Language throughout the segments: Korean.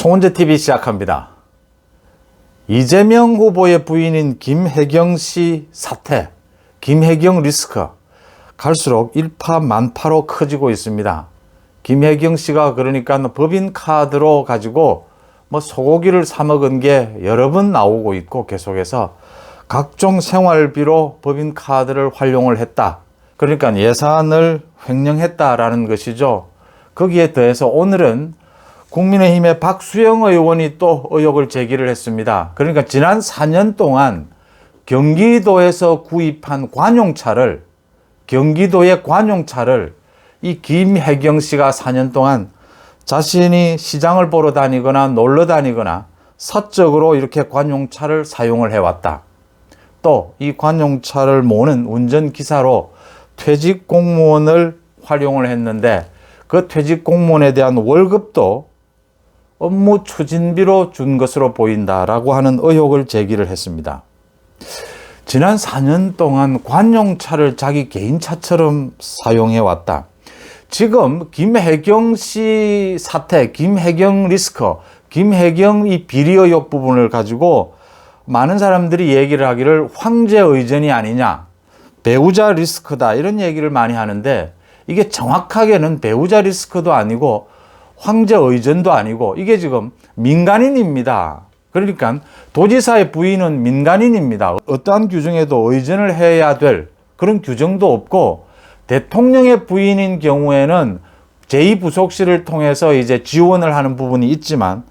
송은재 TV 시작합니다. 이재명 후보의 부인인 김혜경 씨 사태, 김혜경 리스크 갈수록 일파만파로 커지고 있습니다. 김혜경 씨가 그러니까 법인카드로 가지고 소고기를 사 먹은 게 여러 번 나오고 있고, 계속해서 각종 생활비로 법인카드를 활용을 했다. 그러니까 예산을 횡령했다라는 것이죠. 거기에 더해서 오늘은 국민의힘의 박수영 의원이 또 의혹을 제기를 했습니다. 그러니까 지난 4년 동안 경기도에서 구입한 관용차를, 경기도의 관용차를 이 김혜경 씨가 4년 동안 자신이 시장을 보러 다니거나 놀러 다니거나 사적으로 이렇게 관용차를 사용을 해왔다. 또 이 관용차를 모는 운전기사로 퇴직 공무원을 활용을 했는데, 그 퇴직 공무원에 대한 월급도 업무 추진비로 준 것으로 보인다라고 하는 의혹을 제기를 했습니다. 지난 4년 동안 관용차를 자기 개인차처럼 사용해왔다. 지금 김혜경 씨 사태, 김혜경 리스크, 김혜경 이 비리 의혹 부분을 가지고 많은 사람들이 얘기를 하기를 황제 의전이 아니냐, 배우자 리스크다, 이런 얘기를 많이 하는데, 이게 정확하게는 배우자 리스크도 아니고 황제 의전도 아니고, 이게 지금 민간인입니다. 그러니까 도지사의 부인은 민간인입니다. 어떠한 규정에도 의전을 해야 될 그런 규정도 없고, 대통령의 부인인 경우에는 제2부속실을 통해서 이제 지원을 하는 부분이 있지만,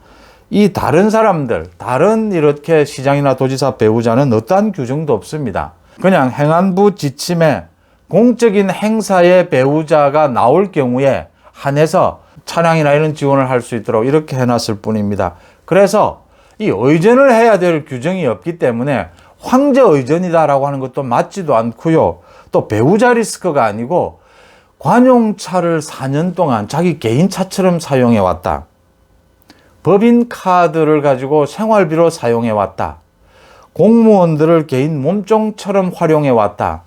이 다른 사람들, 다른 이렇게 시장이나 도지사 배우자는 어떠한 규정도 없습니다. 그냥 행안부 지침에 공적인 행사에 배우자가 나올 경우에 한해서 차량이나 이런 지원을 할 수 있도록 이렇게 해놨을 뿐입니다. 그래서 이 의전을 해야 될 규정이 없기 때문에 황제 의전이다라고 하는 것도 맞지도 않고요. 또 배우자 리스크가 아니고 관용차를 4년 동안 자기 개인차처럼 사용해왔다. 법인카드를 가지고 생활비로 사용해왔다. 공무원들을 개인 몸종처럼 활용해왔다.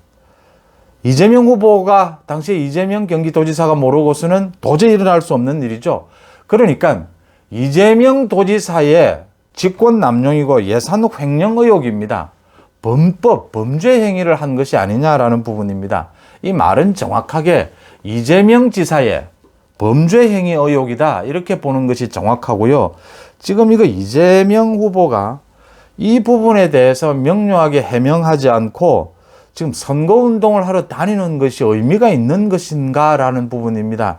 이재명 후보가 당시에 이재명 경기도지사가 모르고서는 도저히 일어날 수 없는 일이죠. 그러니까 이재명 도지사의 직권 남용이고 예산 횡령 의혹입니다. 범법, 범죄 행위를 한 것이 아니냐라는 부분입니다. 이 말은 정확하게 이재명 지사의 범죄 행위 의혹이다, 이렇게 보는 것이 정확하고요. 지금 이거 이재명 후보가 이 부분에 대해서 명료하게 해명하지 않고 지금 선거운동을 하러 다니는 것이 의미가 있는 것인가라는 부분입니다.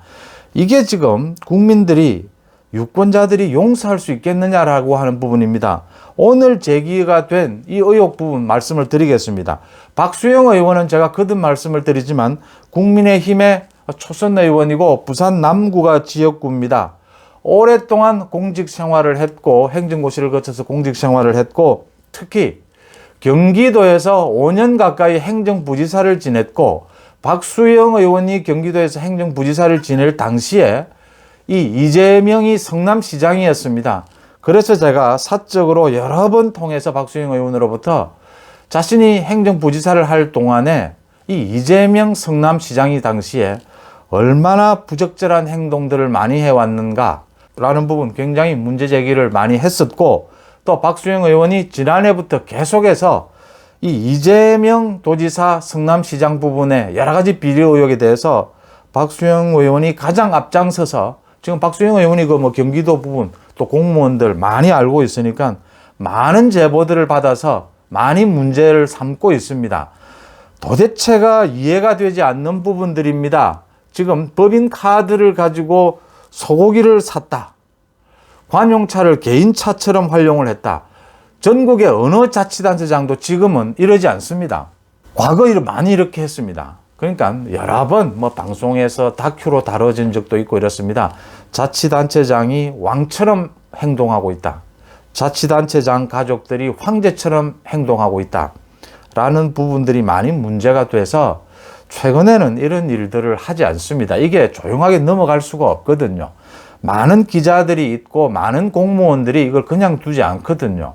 이게 지금 국민들이, 유권자들이 용서할 수 있겠느냐라고 하는 부분입니다. 오늘 제기가 된 이 의혹 부분 말씀을 드리겠습니다. 박수영 의원은 제가 거듭 말씀을 드리지만 국민의힘의 초선 의원이고 부산 남구가 지역구입니다. 오랫동안 공직 생활을 했고, 행정고시를 거쳐서 공직 생활을 했고, 특히 경기도에서 5년 가까이 행정부지사를 지냈고, 박수영 의원이 경기도에서 행정부지사를 지낼 당시에 이 이재명이 성남시장이었습니다. 그래서 제가 사적으로 여러 번 통해서 박수영 의원으로부터 자신이 행정부지사를 할 동안에 이 이재명 성남시장이 당시에 얼마나 부적절한 행동들을 많이 해왔는가 라는 부분 굉장히 문제 제기를 많이 했었고, 또 박수영 의원이 지난해부터 계속해서 이 이재명 도지사 성남시장 부분에 여러 가지 비리 의혹에 대해서 박수영 의원이 가장 앞장서서, 지금 박수영 의원이 경기도 부분 또 공무원들 많이 알고 있으니까 많은 제보들을 받아서 많이 문제를 삼고 있습니다. 도대체가 이해가 되지 않는 부분들입니다. 지금 법인카드를 가지고 소고기를 샀다. 관용차를 개인차처럼 활용을 했다. 전국의 어느 자치단체장도 지금은 이러지 않습니다. 과거에 많이 이렇게 했습니다. 그러니까 여러 번 방송에서 다큐로 다뤄진 적도 있고 이렇습니다. 자치단체장이 왕처럼 행동하고 있다. 자치단체장 가족들이 황제처럼 행동하고 있다. 라는 부분들이 많이 문제가 돼서 최근에는 이런 일들을 하지 않습니다. 이게 조용하게 넘어갈 수가 없거든요. 많은 기자들이 있고 많은 공무원들이 이걸 그냥 두지 않거든요.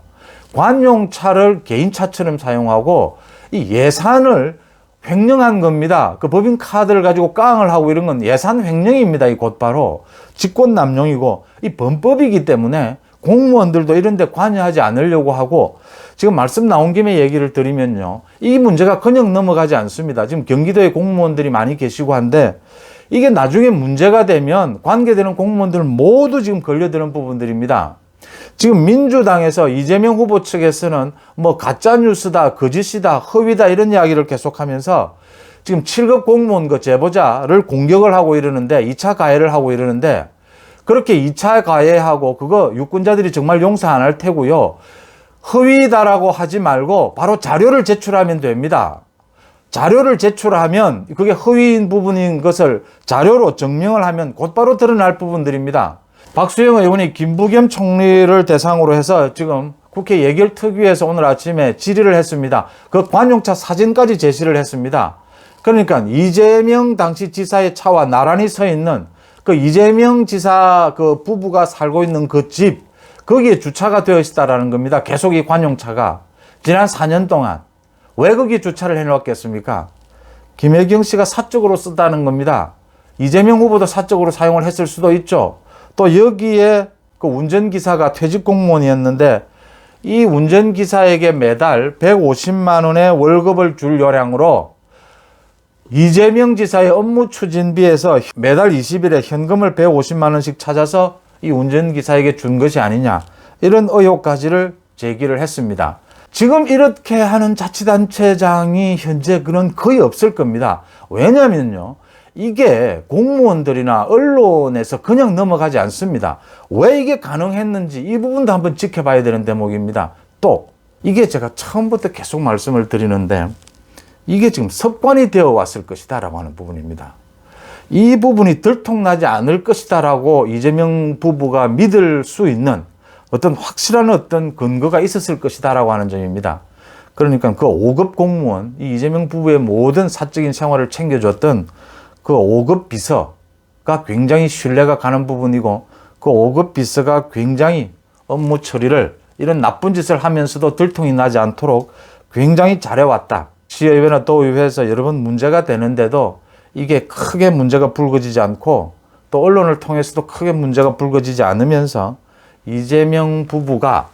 관용차를 개인차처럼 사용하고 이 예산을 횡령한 겁니다. 그 법인카드를 가지고 깡을 하고 이런 건 예산 횡령입니다. 이 곧바로 직권남용이고 이 범법이기 때문에 공무원들도 이런 데 관여하지 않으려고 하고, 지금 말씀 나온 김에 얘기를 드리면요, 이 문제가 그냥 넘어가지 않습니다. 지금 경기도에 공무원들이 많이 계시고 한데 이게 나중에 문제가 되면 관계되는 공무원들 모두 지금 걸려드는 부분들입니다. 지금 민주당에서 이재명 후보 측에서는 뭐 가짜뉴스다, 거짓이다, 허위다 이런 이야기를 계속하면서 지금 7급 공무원 그 제보자를 공격을 하고 이러는데, 2차 가해를 하고 이러는데, 그렇게 2차 가해하고 그거 유권자들이 정말 용서 안 할 테고요, 허위다라고 하지 말고 바로 자료를 제출하면 됩니다. 자료를 제출하면 그게 허위인 부분인 것을 자료로 증명을 하면 곧바로 드러날 부분들입니다. 박수영 의원이 김부겸 총리를 대상으로 해서 지금 국회 예결특위에서 오늘 아침에 질의를 했습니다. 그 관용차 사진까지 제시를 했습니다. 그러니까 이재명 당시 지사의 차와 나란히 서 있는 그 이재명 지사 그 부부가 살고 있는 그 집, 거기에 주차가 되어 있다라는 겁니다. 계속 이 관용차가 지난 4년 동안 왜 거기 주차를 해놓았겠습니까? 김혜경 씨가 사적으로 쓰다는 겁니다. 이재명 후보도 사적으로 사용을 했을 수도 있죠. 또 여기에 그 운전기사가 퇴직 공무원이었는데 이 운전기사에게 매달 150만 원의 월급을 줄 요량으로 이재명 지사의 업무 추진비에서 매달 20일에 현금을 150만 원씩 찾아서 이 운전기사에게 준 것이 아니냐, 이런 의혹까지를 제기를 했습니다. 지금 이렇게 하는 자치단체장이 현재 그런 거의 없을 겁니다. 왜냐면요, 이게 공무원들이나 언론에서 그냥 넘어가지 않습니다. 왜 이게 가능했는지 이 부분도 한번 지켜봐야 되는 대목입니다. 또 이게 제가 처음부터 계속 말씀을 드리는데 이게 지금 습관이 되어 왔을 것이다 라고 하는 부분입니다. 이 부분이 들통나지 않을 것이다 라고 이재명 부부가 믿을 수 있는 어떤 확실한 어떤 근거가 있었을 것이다 라고 하는 점입니다. 그러니까 그 5급 공무원, 이 이재명 부부의 모든 사적인 생활을 챙겨줬던 그 5급 비서가 굉장히 신뢰가 가는 부분이고, 그 5급 비서가 굉장히 업무 처리를 이런 나쁜 짓을 하면서도 들통이 나지 않도록 굉장히 잘해왔다. 시의회나 도의회에서 여러 번 문제가 되는데도 이게 크게 문제가 불거지지 않고, 또 언론을 통해서도 크게 문제가 불거지지 않으면서 이재명 부부가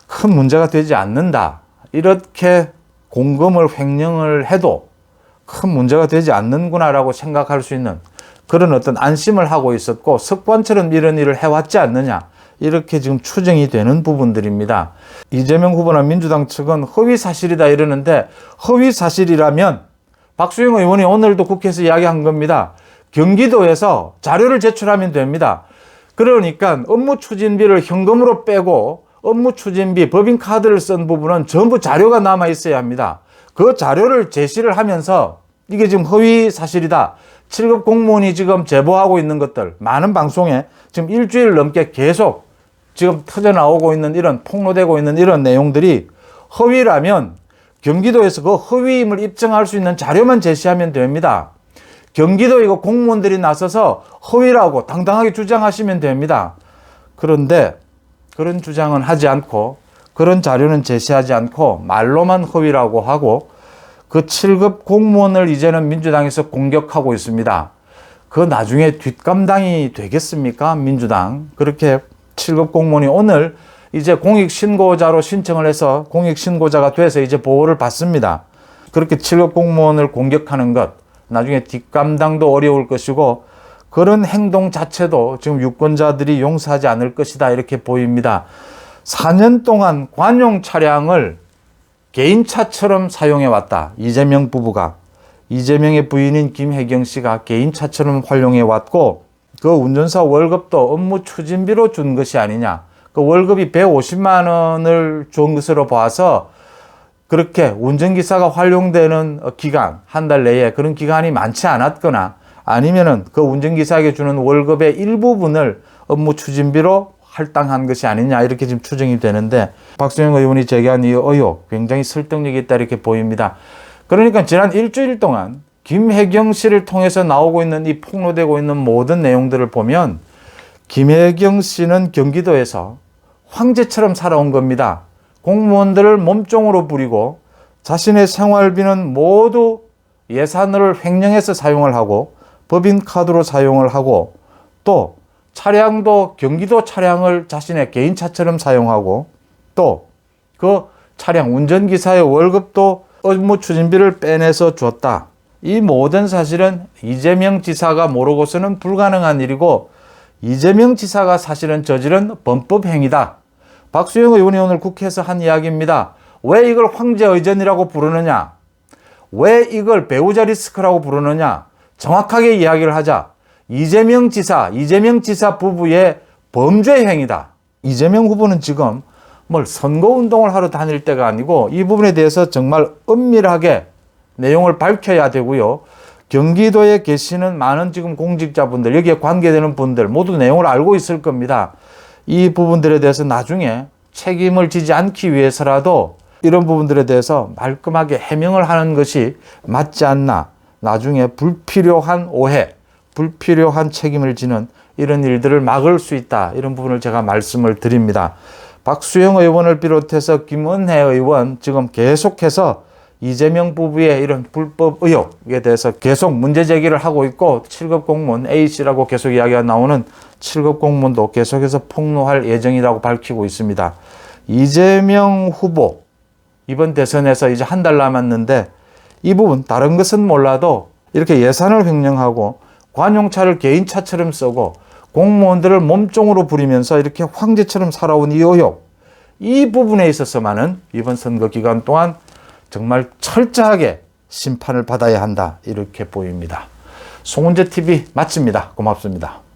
큰 문제가 되지 않는다, 이렇게 공금을 횡령을 해도 큰 문제가 되지 않는구나라고 생각할 수 있는 그런 어떤 안심을 하고 있었고, 습관처럼 이런 일을 해왔지 않느냐, 이렇게 지금 추정이 되는 부분들입니다. 이재명 후보나 민주당 측은 허위 사실이다 이러는데, 허위 사실이라면 박수영 의원이 오늘도 국회에서 이야기한 겁니다. 경기도에서 자료를 제출하면 됩니다. 그러니까 업무 추진비를 현금으로 빼고 업무 추진비 법인카드를 쓴 부분은 전부 자료가 남아 있어야 합니다. 그 자료를 제시를 하면서 이게 지금 허위 사실이다, 7급 공무원이 지금 제보하고 있는 것들, 많은 방송에 지금 일주일 넘게 계속 지금 터져 나오고 있는 이런, 폭로되고 있는 이런 내용들이 허위라면 경기도에서 그 허위임을 입증할 수 있는 자료만 제시하면 됩니다. 경기도 이거 공무원들이 나서서 허위라고 당당하게 주장하시면 됩니다. 그런데 그런 주장은 하지 않고, 그런 자료는 제시하지 않고 말로만 허위라고 하고, 그 7급 공무원을 이제는 민주당에서 공격하고 있습니다. 그 나중에 뒷감당이 되겠습니까? 민주당. 그렇게 7급 공무원이 오늘 이제 공익신고자로 신청을 해서 공익신고자가 돼서 이제 보호를 받습니다. 그렇게 7급 공무원을 공격하는 것, 나중에 뒷감당도 어려울 것이고, 그런 행동 자체도 지금 유권자들이 용서하지 않을 것이다, 이렇게 보입니다. 4년 동안 관용 차량을 개인차처럼 사용해왔다. 이재명 부부가, 이재명의 부인인 김혜경 씨가 개인차처럼 활용해왔고, 그 운전사 월급도 업무 추진비로 준 것이 아니냐. 그 월급이 150만 원을 준 것으로 봐서 그렇게 운전기사가 활용되는 기간, 한 달 내에 그런 기간이 많지 않았거나, 아니면은 그 운전기사에게 주는 월급의 일부분을 업무 추진비로 할당한 것이 아니냐, 이렇게 지금 추정이 되는데, 박수영 의원이 제기한 이 의혹 굉장히 설득력이 있다, 이렇게 보입니다. 그러니까 지난 일주일 동안 김혜경 씨를 통해서 나오고 있는 이 폭로되고 있는 모든 내용들을 보면 김혜경 씨는 경기도에서 황제처럼 살아온 겁니다. 공무원들을 몸종으로 부리고 자신의 생활비는 모두 예산을 횡령해서 사용을 하고 법인카드로 사용을 하고, 또 차량도 경기도 차량을 자신의 개인 차처럼 사용하고 또 그 차량 운전기사의 월급도 업무 추진비를 빼내서 줬다. 이 모든 사실은 이재명 지사가 모르고서는 불가능한 일이고 이재명 지사가 사실은 저지른 범법 행위다. 박수영 의원이 오늘 국회에서 한 이야기입니다. 왜 이걸 황제의전이라고 부르느냐? 왜 이걸 배우자 리스크라고 부르느냐? 정확하게 이야기를 하자. 이재명 지사 부부의 범죄 행위다. 이재명 후보는 지금 뭘 선거운동을 하러 다닐 때가 아니고 이 부분에 대해서 정말 은밀하게 내용을 밝혀야 되고요. 경기도에 계시는 많은 지금 공직자분들, 여기에 관계되는 분들 모두 내용을 알고 있을 겁니다. 이 부분들에 대해서 나중에 책임을 지지 않기 위해서라도 이런 부분들에 대해서 말끔하게 해명을 하는 것이 맞지 않나. 나중에 불필요한 오해, 불필요한 책임을 지는 이런 일들을 막을 수 있다. 이런 부분을 제가 말씀을 드립니다. 박수영 의원을 비롯해서 김은혜 의원 지금 계속해서 이재명 부부의 이런 불법 의혹에 대해서 계속 문제 제기를 하고 있고 7급 공무원 A씨라고 계속 이야기가 나오는 7급 공무원도 계속해서 폭로할 예정이라고 밝히고 있습니다. 이재명 후보 이번 대선에서 이제 한 달 남았는데 이 부분 다른 것은 몰라도 이렇게 예산을 횡령하고 관용차를 개인차처럼 쓰고 공무원들을 몸종으로 부리면서 이렇게 황제처럼 살아온 이 의혹, 이 부분에 있어서만은 이번 선거 기간 동안 정말 철저하게 심판을 받아야 한다 이렇게 보입니다. 송은재 TV 마칩니다. 고맙습니다.